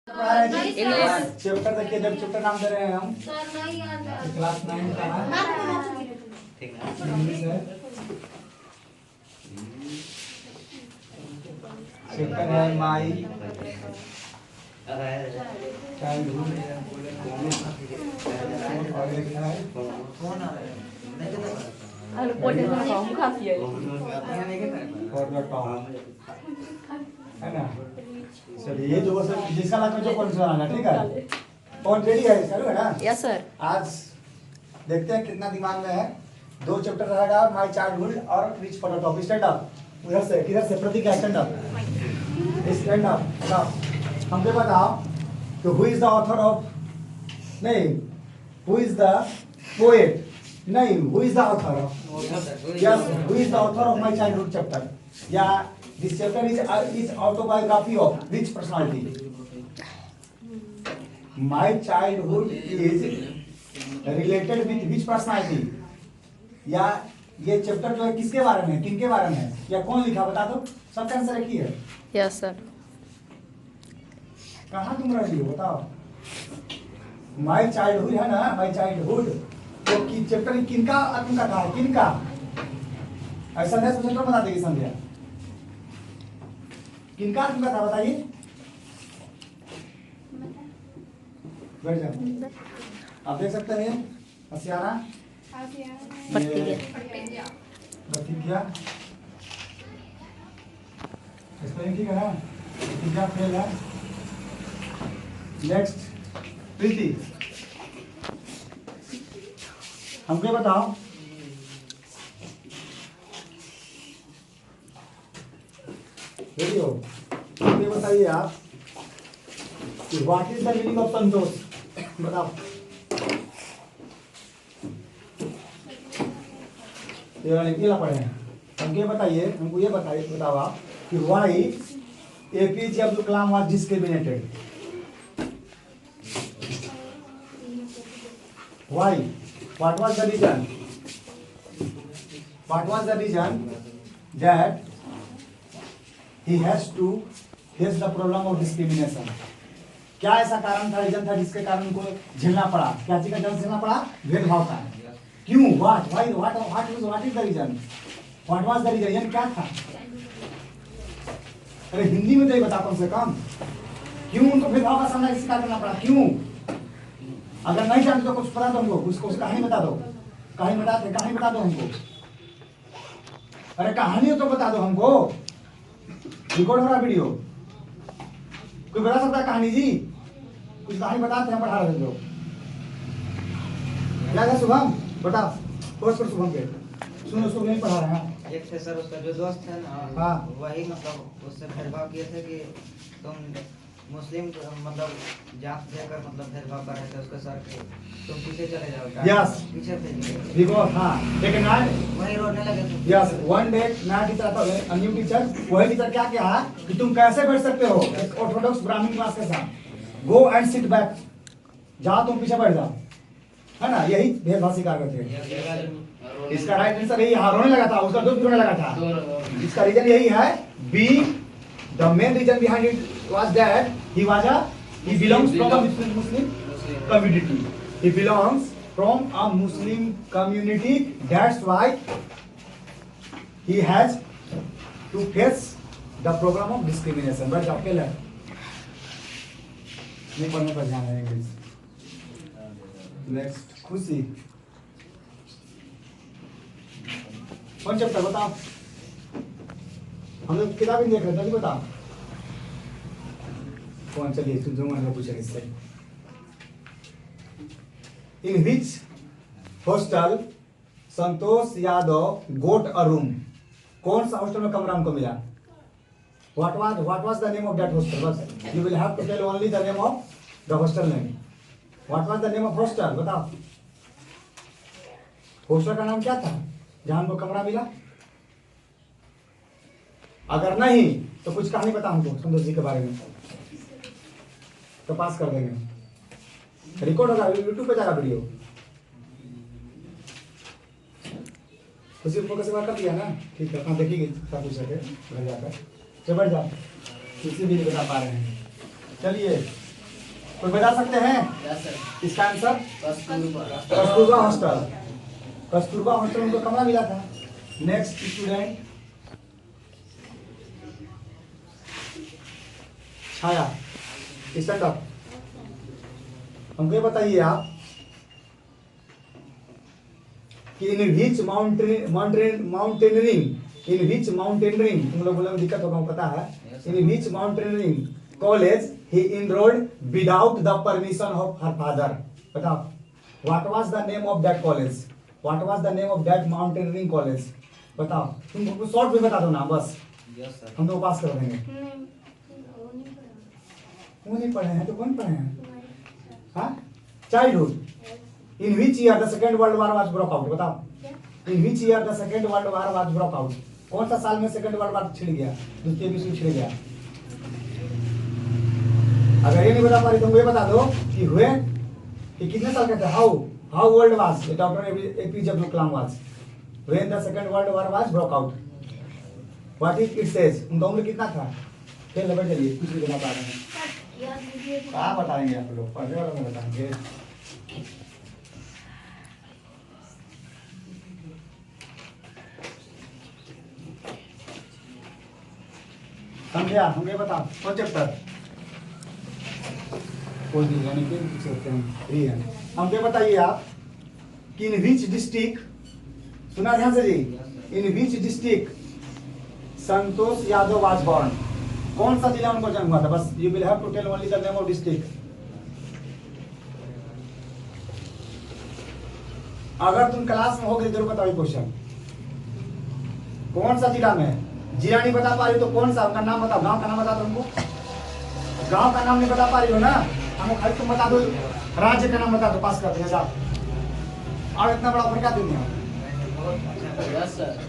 Chapter देखिए, जब chapter नाम दे रहे हैं हम क्लास 9 का है, इंग्लिश है। चैप्टर है माई चाइल्डहुड और एक है है ना। चलिए ये जो जिसका नाम जो कौन सा आना, ठीक है, कौन रेडी है इसका, है ना? Yes sir. आज देखते हैं कितना दिमाग में है। 2 चैप्टर रहेगा, माय चाइल्डहुड और reach for the top. Stand up, उधर से किधर से, Prateek stand up, stand up. हमको बताओ कि who is the author of, नहीं, हु इज द पोएट, नहीं, who is the author of, yes, who is the author of my childhood chapter, या this chapter is autobiography of which personality? My childhood is related with which personality? या ये chapter जो है किसके बारे में, किन के बारे में है, या कौन लिखा, बता दो। सबका आंसर एक ही है। Yes sir. कहाँ तुम रह रही हो, बताओ। माय चाइल्डहुड है ना, माय चाइल्डहुड, तो कि चैप्टर किनका तुमका था, किनका? ऐसा नहीं सोचो, बता देगी संध्या, किनका तुमका था, बताइए। बैठ जाओ, आप देख सकते हैं हसियाना प्रतिज्ञा, स्पेलिंग ठीक है ना, प्रतिज्ञा फेल है। नेक्स्ट प्रीति, हमको बताओ रेडी हो, ये बताइए आप कि what is the meaning of Santosh, बताओ। ये पढ़े हैं, हमको ये बताइए, हमको ये बताइए, बताओ आप कि why APJ Abdul Kalam was discriminated? Why? What was the reason? What was the reason that he has to face the problem of discrimination? क्या ऐसा कारण था, रीजन था जिसके कारण उनको झेलना पड़ा? क्या चीज का जन्म झेलना पड़ा? भेदभाव का। क्यों? What? Why? What is the reason? What was the reason? ये क्या था? अरे हिंदी में तो ये बता कम से कम, क्यों उनको भेदभाव का सामना स्वीकार करना पड़ा, क्यों? अगर नहीं जानते तो कुछ पता दो हमको, कुछ कहानी बता दो, कहानी बता दो हमको। अरे कहानी तो बता दो हमको, रिकॉर्ड हो रहा वीडियो, कोई बता सकता है कहानी जी? कुछ कहानी बताते हैं, पढ़ा रहे लोग। क्या है शुभम, बता, शुभम के सुनो, उसको नहीं पढ़ा रहे हैं। एक थे सर, उसका जो दोस्त है ना, हाँ, वही मतलब उससे भेदभाव किए थे कि तुम मुस्लिम मतलब जात देकर मतलब भेदभाव कर रहे थे उसके सर के, तुम पीछे चले जाओ। यस, पीछे भेजिए, बिकॉज़ हाँ, लेकिन ना वही रोने लगे थे। यस, वन डे नया टीचर था, न्यू टीचर, वही टीचर क्या कहा कि तुम कैसे बैठ सकते हो ऑर्थोडॉक्स ब्राह्मण क्लास के साथ, गो एंड सिट बैक, जाओ तुम पीछे बैठ जाओ, है ना? यही भेदभाव स्वीकार करते हैं। इसका राइट आंसर यही, हाँ, रोने लगा था, उसका दोस्त रोने लगा था। इसका रीजन यही है, be the main reason behind it was that he belongs from a Muslim community. He belongs from a Muslim community. That's why he has to face the problem of discrimination. बस आपके लिए नहीं पढ़ने पर ध्यान है इंग्लिश। नेक्स्ट खुशी, कौन चैप्टर बताओ? हम लोग किताब ही देख रहे थे, बताओ कौन? चलिए जो मैंने पूछा इससे, in which hostel Santosh Yadav got a room? कौन सा हॉस्टल में कमरा हमको मिला? what was the name of that hostel? बस you will have to tell only the name of the hostel name. what was the name of hostel? बताओ, hostel का नाम क्या था जहां हमको कमरा मिला? अगर नहीं तो कुछ कहानी बता हमको संतोष जी के बारे में, तो पास कर देंगे। रिकॉर्ड होगा, यूट्यूब पे जाएगा वीडियो। खुशी फोकस से बात कर दिया ना, ठीक है, अपना देखिए सब कुछ घर जाकर, चल बैठ जाओ, किसी भी नहीं बता पा रहे हैं। चलिए कोई बता सकते हैं यस सर। इसका answer? Kasturba. Kasturba hostel. Kasturba hostel उनको कमरा मिला था। नेक्स्ट स्टूडेंट छाया, स्टैंड अप। हमको ये बताइए आप कि इन विच माउंटेनियरिंग तुम लोग बोलने में दिक्कत होगा, हमको पता है। In which mountaineering college he enrolled without the permission of her father. बताओ, what was the name of that college? What was the name of that mountaineering college? बताओ, तुम शॉर्ट में बता दो ना बस, यस सर। हम तो पास कर देंगे। वो नहीं पढ़े हैं तो कौन पढ़े हैं? हाँ, childhood. In which year the second world war was broke out? बताओ, in which year the second world war was broke out? कौन सा साल में सेकेंड वर्ल्ड वॉर छिड़ गया, द्वितीय विश्व छिड़ गया? अगर ये नहीं बता पा रही तो ये बता दो कि हुए कि कितने साल के थे? How old was doctor APJ Abdul Kalam was when the second world war was broke out? What is it says? उनका उम्र कितना था? फिर लेबर चलिए, कुछ भी बता पा रहे हैं क्या बताएंगे आप लोग? पढ़ने वालों में बताएंगे। समझा? हमें बताओ कौन चैप्टर? कोई नहीं, यानी कि पूछ सकते हैं फ्री है। हमको बताइए आप कि इन विच डिस्ट्रिक्ट, सुना ध्यान से जी, in which district Santosh Yadav was born? कौन सा जिला उनको जन्म हुआ था? बस you will have to tell only the name of district. अगर तुम क्लास में होगे जरूर बताओ क्वेश्चन। कौन सा जिला में? जिला नहीं बता पा रही तो कौन सा, उनका नाम बताओ, गांव का नाम बता दो हमको। गांव का नाम नहीं बता पा रही हो ना, हमको खाली तुम बता दो राज्य का नाम बता दो, पास कर देंगे। जाओ, और इतना बड़ा ऑफर क्या दुनिया। Yes sir.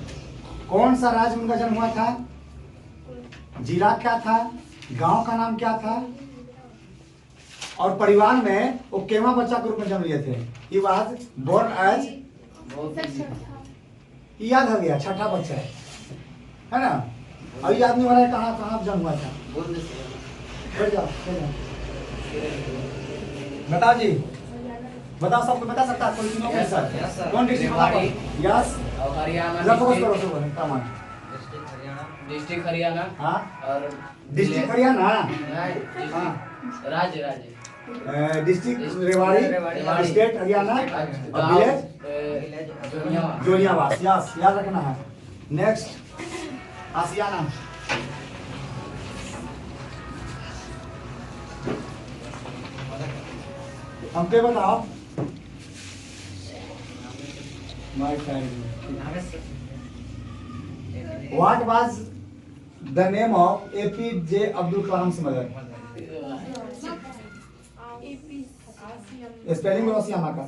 कौन सा राज्य में उनका जन्म हुआ था? जिला क्या था? गांव का नाम क्या था? और परिवार में वो केवा बच्चा के रूप में जन्म लिए थे? ही वाज बोर्न एज, याद हो गया, छठा बच्चा है ना। अभी याद नहीं हो रहा है कहाँ कहाँ जन्म हुआ था? बैठ जाओ, बैठ जाओ। बताओ जी, बताओ, सबको बता सकता है कोई? तीनों Yes, sir. Sir Yes, sir. कौन डिस्ट्रिक्ट बता पाओ? यस, और हरियाणा जरा फोकस करो, डिस्ट्रिक्ट, सब कमान। डिस्ट्रिक्ट हरियाणा। डिस्ट्रिक्ट हरियाणा हाँ, और डिस्ट्रिक्ट हरियाणा, नहीं, हाँ, राज्य डिस्ट्रिक्ट रेवाड़ी, रेवाड़ी, स्टेट हरियाणा, और गाँव, विलेज विलेज जोनियावास। जोनियावास। यस, याद रखना है। नेक्स्ट आसियाना। हमको बताओ, my time, what was the name of APJ Abdul Kalam mother? Spelling बोलो आसियाना का।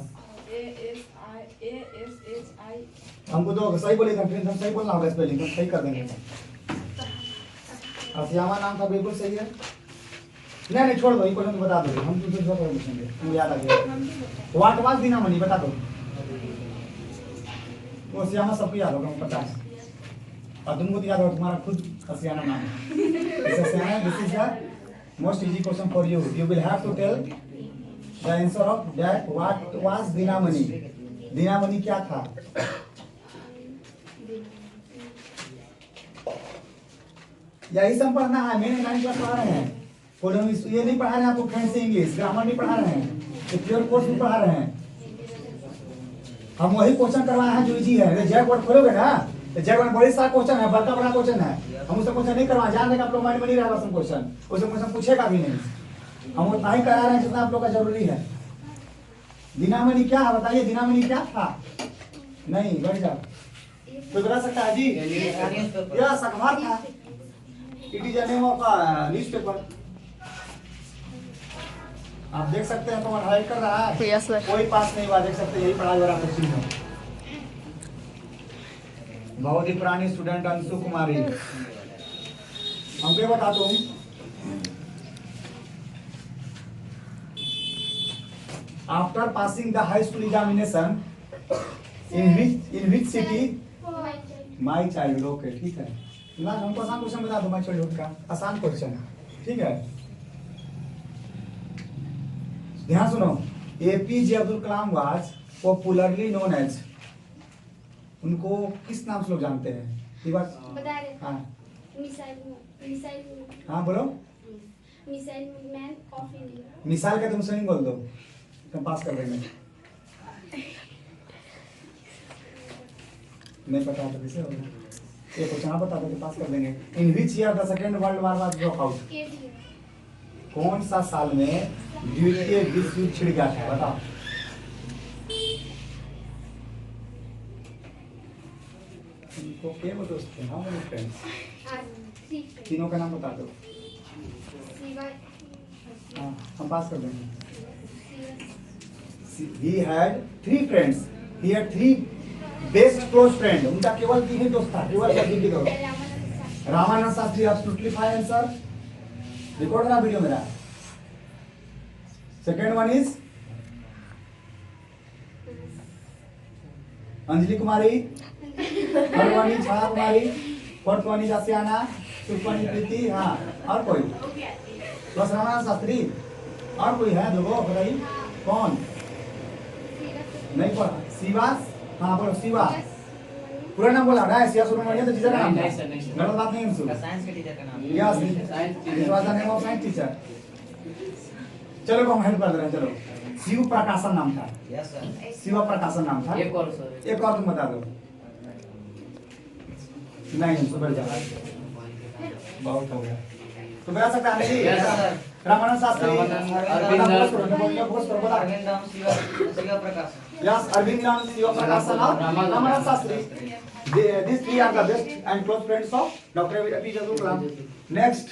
हमको तो सही बोलेगा, फिर हम सही बोलना होगा, स्पेलिंग हम सही कर देंगे। आसियाना नाम था, बिल्कुल सही है। नहीं छोड़ दो, क्वेश्चन बता दो, हम तुमसे दूसरा क्वेश्चन पूछेंगे, मुझे याद आ गया। What was Dinamani? बता दो। वो आसियाना सबको याद होगा, मुझे पता है, और तुमको तो याद होगा, तुम्हारा खुद आसियाना नाम है। Aashiyana, this is the most easy question for you. You will have to tell the answer of that. What was Dinamani? Dinamani क्या था? यही सब पढ़ना है। मैंने 9 क्लास पढ़ा रहे हैं, कोई हम ये नहीं पढ़ा रहे हैं आपको, फैंसी इंग्लिश ग्रामर नहीं पढ़ा रहे हैं, प्योर कोर्स भी पढ़ा रहे हैं। हम वही क्वेश्चन करवाए हैं जो इजी है। जय बोर्ड खोलोगे ना, तो जय बोर्ड बड़ी सारा क्वेश्चन है, बड़ा बड़ा क्वेश्चन है। हम उससे क्वेश्चन नहीं करवाए, जान लेगा आप लोग माइंड में नहीं रहेगा सब क्वेश्चन, उससे क्वेश्चन पूछेगा भी नहीं। हम उतना ही करा रहे हैं जितना आप लोग का जरूरी है। दीनामणि क्या है बताइए? दीनामणि क्या था? नहीं, बैठ जाओ, कोई बता सकता है जी? यस, अखबार था। It is a name of newspaper. आप देख सकते हैं कौन हाइड कर रहा है? Yes, sir. कोई पास नहीं हुआ, देख सकते हैं, यही पढ़ाई हो रहा है कोचिंग में। बहुत ही पुरानी स्टूडेंट अंशु कुमारी। हमको बता दो, after passing the high school examination in which city my child. Okay, ठीक है ना, हमको आसान क्वेश्चन बता दो, माई चाइल्डहुड का आसान क्वेश्चन, ठीक है। ध्यान सुनो, APJ Abdul Kalam was popularly known as, उनको किस नाम से लोग जानते हैं? ये बात बता रहे हाँ मिसाइल हाँ बोलो। Missile man of India. मिसाल का तुम सही बोल दो, तुम पास कर देंगे। नहीं पता तो कैसे होगा? ये क्वेश्चन बता दो तो पास कर देंगे। In which year the second world war was broke out? कौन सा साल में द्वितीय विश्व युद्ध छिड़ गया था? बताओ। इनको क्या बोलते हैं? हाँ मेरे फ्रेंड्स, तीनों का नाम बता दो। हाँ हम पास कर देंगे। He had 3 friends. He had 3 best close friend. उनका केवल 3 ही दोस्त था। केवल का गिनती करो। Ramanand Shastri absolutely fine answer. Record ना वीडियो मेरा। Second one is Anjali Kumari. Third one is Chhaya Kumari. Fourth one is Aashiyana. Fifth one is प्रीति। हाँ और कोई? बस रामानंद शास्त्री। और कोई है दो बताइए कौन? नहीं पढ़ा। शिवास। हाँ बोलो शिवा। पूरा नाम बोला रहा है सिया सुब्रमण्यम तो टीचर का नाम। नहीं सर, नहीं सर। गलत बात नहीं है सुन। साइंस के टीचर का नाम है। Yes science teacher. This was the name of science teacher. चलो हम हेल्प कर दे रहे हैं। चलो शिव प्रकाशन नाम था। Yes sir. शिव प्रकाशन नाम था। एक और सर। एक और तुम बता दो। नहीं सुबह जा बहुत हो गया तो बता सकता है Yes, sir. रामानंद शास्त्री। अरविंद राम शिवा प्रकाश। Yes, Arvind Ram Shiva Prakasan और Ramanand Shastri. These 3 are the best and close friends of Dr. APJ Abdul Kalam. Next,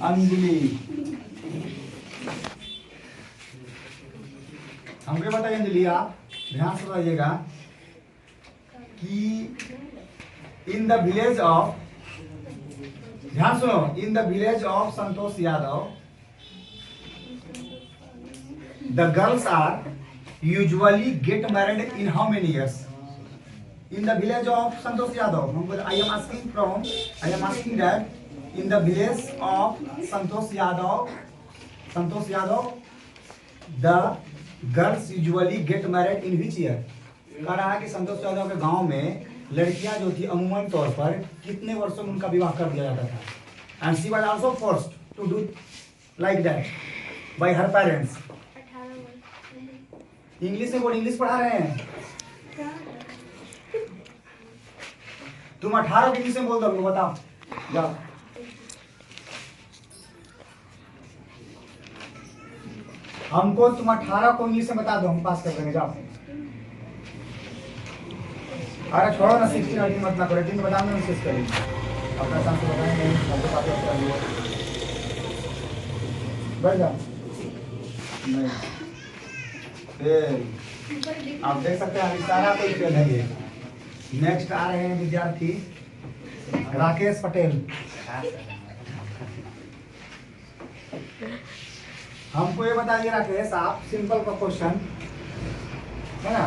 Anjali. हमको बताइए अंजलि, आप ध्यान से बताइएगा कि इन द विलेज ऑफ, ध्यान सुनो, in the village of Santosh Yadav the girls are usually get married in how many years? In the village of Santosh Yadav, I am asking that in the village of Santosh Yadav, the girls usually get married in which year? कह रहा है कि संतोष यादव के गांव में लड़कियां जो थी अमूमन तौर पर कितने वर्षों में उनका विवाह कर दिया जाता था? And she was also forced to do like that by her parents. English में बोल, इंग्लिश पढ़ा रहे हैं तुम। 18 को इंग्लिश में बोल दो, बताओ जाओ। हमको तुम 18 को इंग्लिश में बता दो, हम पास कर देंगे। जाओ। अरे छोड़ो ना, 16 18 मत ना करो, 18 बताने में कोशिश करें। अपना शाम से बताएंगे हमको काफी अच्छा लगा। बैठ जाओ। नहीं आप देख सकते हैं अभी सारा कोई फेल है ये। नेक्स्ट आ रहे हैं विद्यार्थी राकेश पटेल। हमको ये बताइए राकेश, आप सिंपल का क्वेश्चन है ना,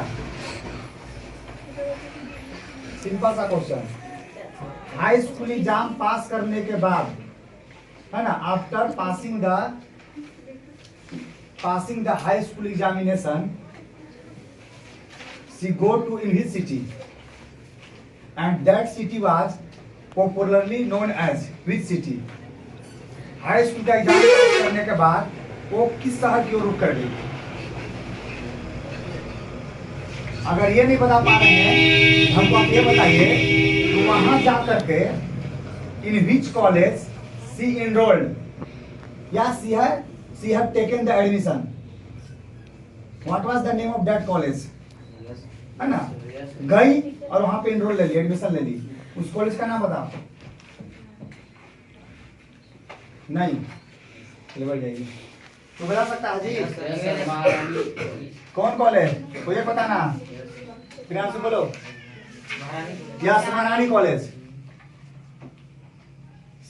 सिंपल सा क्वेश्चन, हाई स्कूल एग्जाम पास करने के बाद है ना, after passing the high school examination, she go to in his city, and that city was popularly known as which city? High school का एग्जाम पास करने के बाद वो किस शहर की ओर रुख कर गई? अगर ये नहीं बता पा रहे हैं हमको आप ये बताइए तो वहां जा करके in which college she enrolled? या she had taken the admission. What was the name of that college? है ना, गई और वहां पे एनरोल ले ली, एडमिशन ले ली। उस कॉलेज का नाम बताओ। नहीं चलिए बढ़ जाएगी तो बता सकता है जी कौन कॉलेज? मुझे पता ना, फिर से बोलो। या महारानी college.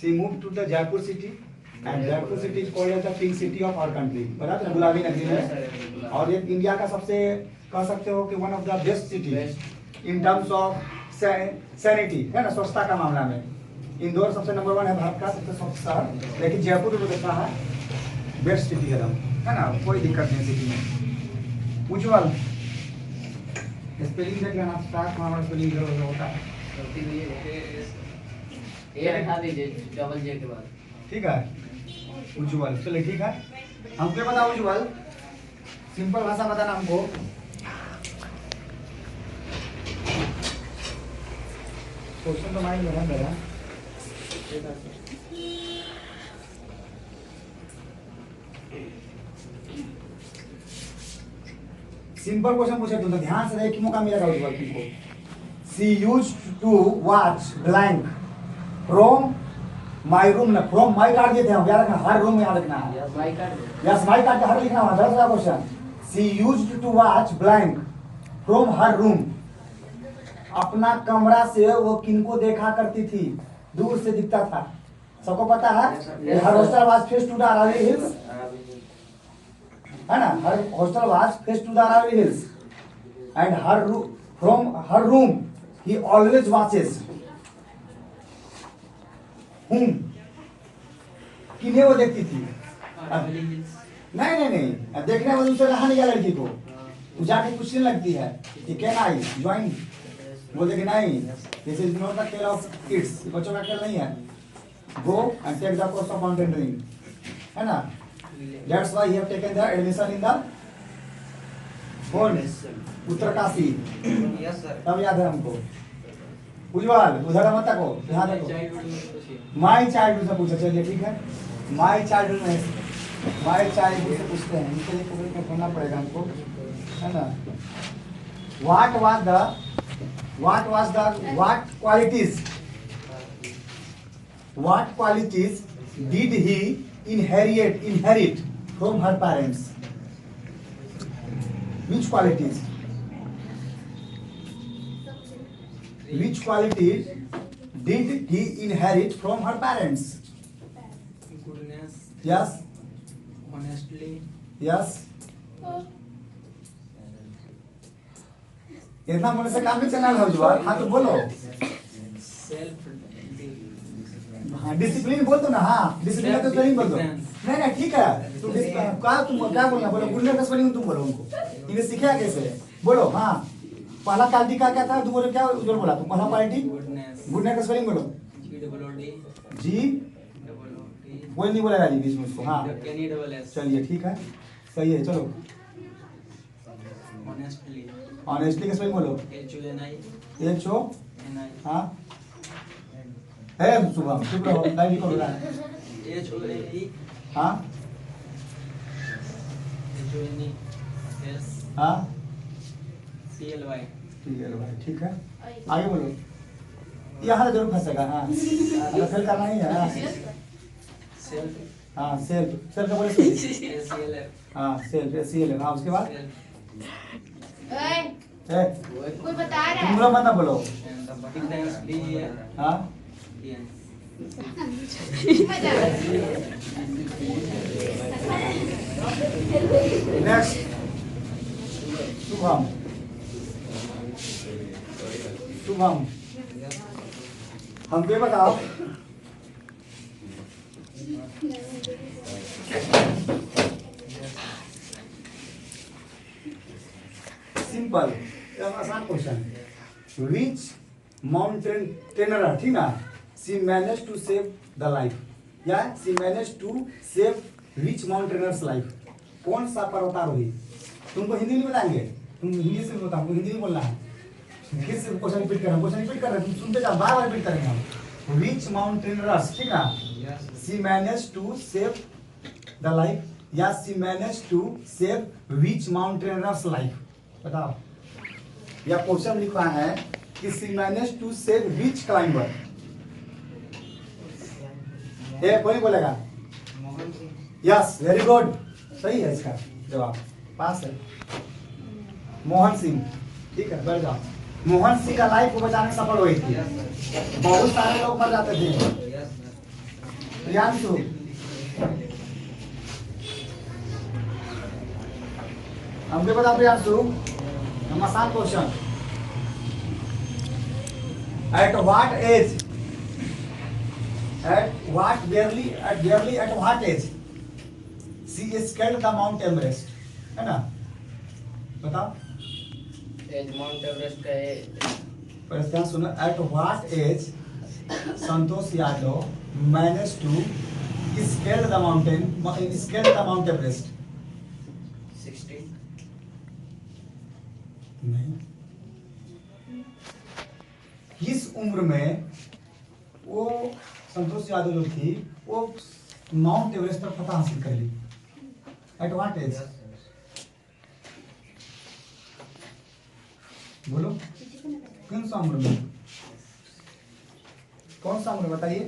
She moved to the Jaipur city and Jaipur city is called as the pink city of our country. बता दो गुलाबी नगरी है, और ये इंडिया का सबसे कह सकते हो कि one of the best city in terms of sanity, है ना, स्वच्छता का मामला में। इंदौर सबसे नंबर 1 है भारत का सबसे स्वच्छ शहर, लेकिन जयपुर को देखा है बेस्ट सिटी है ना, कोई दिक्कत नहीं सिटी में। उज्जवल स्पेलिंग देख लेना, स्टार्ट हमारा स्पेलिंग जरूर होता है, गलती हुई है। ए हटा दीजिए डबल जे के बाद। ठीक है। उज्जवल, चलिए ठीक है। हमको बताओ उज्जवल, सिंपल भाषा बताना हमको। क्वेश्चन तो माइंड में है मेरा। सिंपल क्वेश्चन पूछे तो ध्यान से देखिए, मौका मिलेगा उज्जवल तुमको। She used to watch blank from my room, ना फ्रॉम माई काट देते हैं, याद रखना, हर रूम याद रखना है। Yes my card. Yes my काट के हर लिखना होगा। दूसरा question, she used to watch blank from her room, अपना कमरा से वो किनको देखा करती थी, दूर से दिखता था। सबको पता है her hostel was face to the Aravalli hills, है ना, her hostel was face to the Aravalli hills and her from her room he always watches whom, किन्हें वो देखती थी। नहीं, देखने में उनसे रहा नहीं गया लड़की को, वो जाके पूछने लगती है कि कैन आई ज्वाइन, बोलते कि नहीं, दिस इज नॉट द खेल ऑफ किड्स, बच्चों का खेल नहीं है, go and take the course of mountaineering, है ना। That's why he have taken the admission in the Uttarkashi. Yes sir. तब याद है हमको। उज्जवल उधर मत को ध्यान रखो। माय चाइल्डहुड से पूछा, चलिए ठीक है। माय चाइल्डहुड में माय चाइल्डहुड से पूछते हैं, इनके लिए पूरे में पढ़ना पड़ेगा हमको, है ना। What qualities did he inherit from her parents? Which qualities did he inherit from her parents? Goodness, Yes, honestly, yes. इतना बोलने से काम नहीं चलना है उज्जवल, हाँ तो बोलो। self, हाँ डिसिप्लिन बोल दो ना, हाँ डिसिप्लिन तो स्पेलिंग बोल दो। नहीं ठीक है, तो तुम क्या बोलना, बोलो गुडनेस का स्पेलिंग तुम बोलो उनको, इन्हें सीखा कैसे, बोलो। हाँ पहला क्वालिटी का क्या था, तुम बोलो क्या उज्जवल बोला तुम, पहला क्वालिटी goodness, गुडनेस का स्पेलिंग बोलो। GWD, जी वही नहीं बोलेगा जी बीच में उसको। हाँ NESS, चलिए ठीक है, सही है, चलो। honestly, ऑनेस्टली का स्पेलिंग बोलो। HUNI, HONI। हाँ है शुभम, चुप रहो, नहीं लिखो रहा है। HOAE, हाँ HONES, हाँ CLY, ठीक है भाई, ठीक है आगे बोलो। यहाँ जरूर फंसेगा। हाँ अगर फेल करना ही है। हाँ self, हाँ सेल्फ का बोले SCLF, हाँ सेल्फ SCL। हाँ उसके बाद कोई बता रहा तुम है। लोग मत ना बोलो। and the defense DEN, हाँ नेक्स्ट शुभम हमको ये बताओ, सिंपल आसान क्वेश्चन, विच माउंटेनर, ठीक ना, she manage to save the life, या she manage to save which mountaineer's life, कौन सा पर्वतारोही। तुमको हिंदी नहीं बताएंगे, तुम हिंदी से बताओ, हमको हिंदी नहीं बोलना है। फिर से क्वेश्चन रिपीट कर रहे हैं, तुम सुनते जाओ, बार बार रिपीट करेंगे हम। विच माउंटेनर्स, ठीक ना, she manage to save the life, या she manage to save which mountaineer's life, बताओ। या क्वेश्चन लिखा है कि she manage to save which climber. कोई बोलेगा Mohan Singh. Yes very good, सही है इसका जवाब, पास है मोहन सिंह। ठीक है बैठ जाओ। मोहन सिंह का लाइफ को बचाने में सफल हुई थी, यस सर। बहुत सारे लोग मर जाते थे। Yes sir. प्रियांशु हमको बता, प्रियांशु हम आसान question, at what age, at what she scaled the mount Everest, है ना? बताओ। एज माउंट एवरेस्ट का पर ध्यान सुनो, at what age Santosh Yadav manage to scale the mount Everest? 60। नहीं। किस उम्र में वो संतोष यादव जो थी वो माउंट एवरेस्ट पर फतह हासिल कर ली? Eight what as? बोलो, कौन सा उम्र में? कौन सा उम्र बताइए?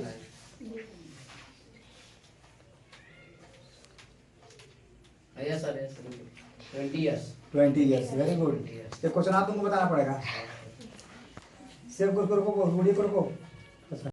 Yes sir, yes sir, 20 years. 20 years, very good. ये क्वेश्चन आप तुमको बताना पड़ेगा। सेव करो, वीडियो करो।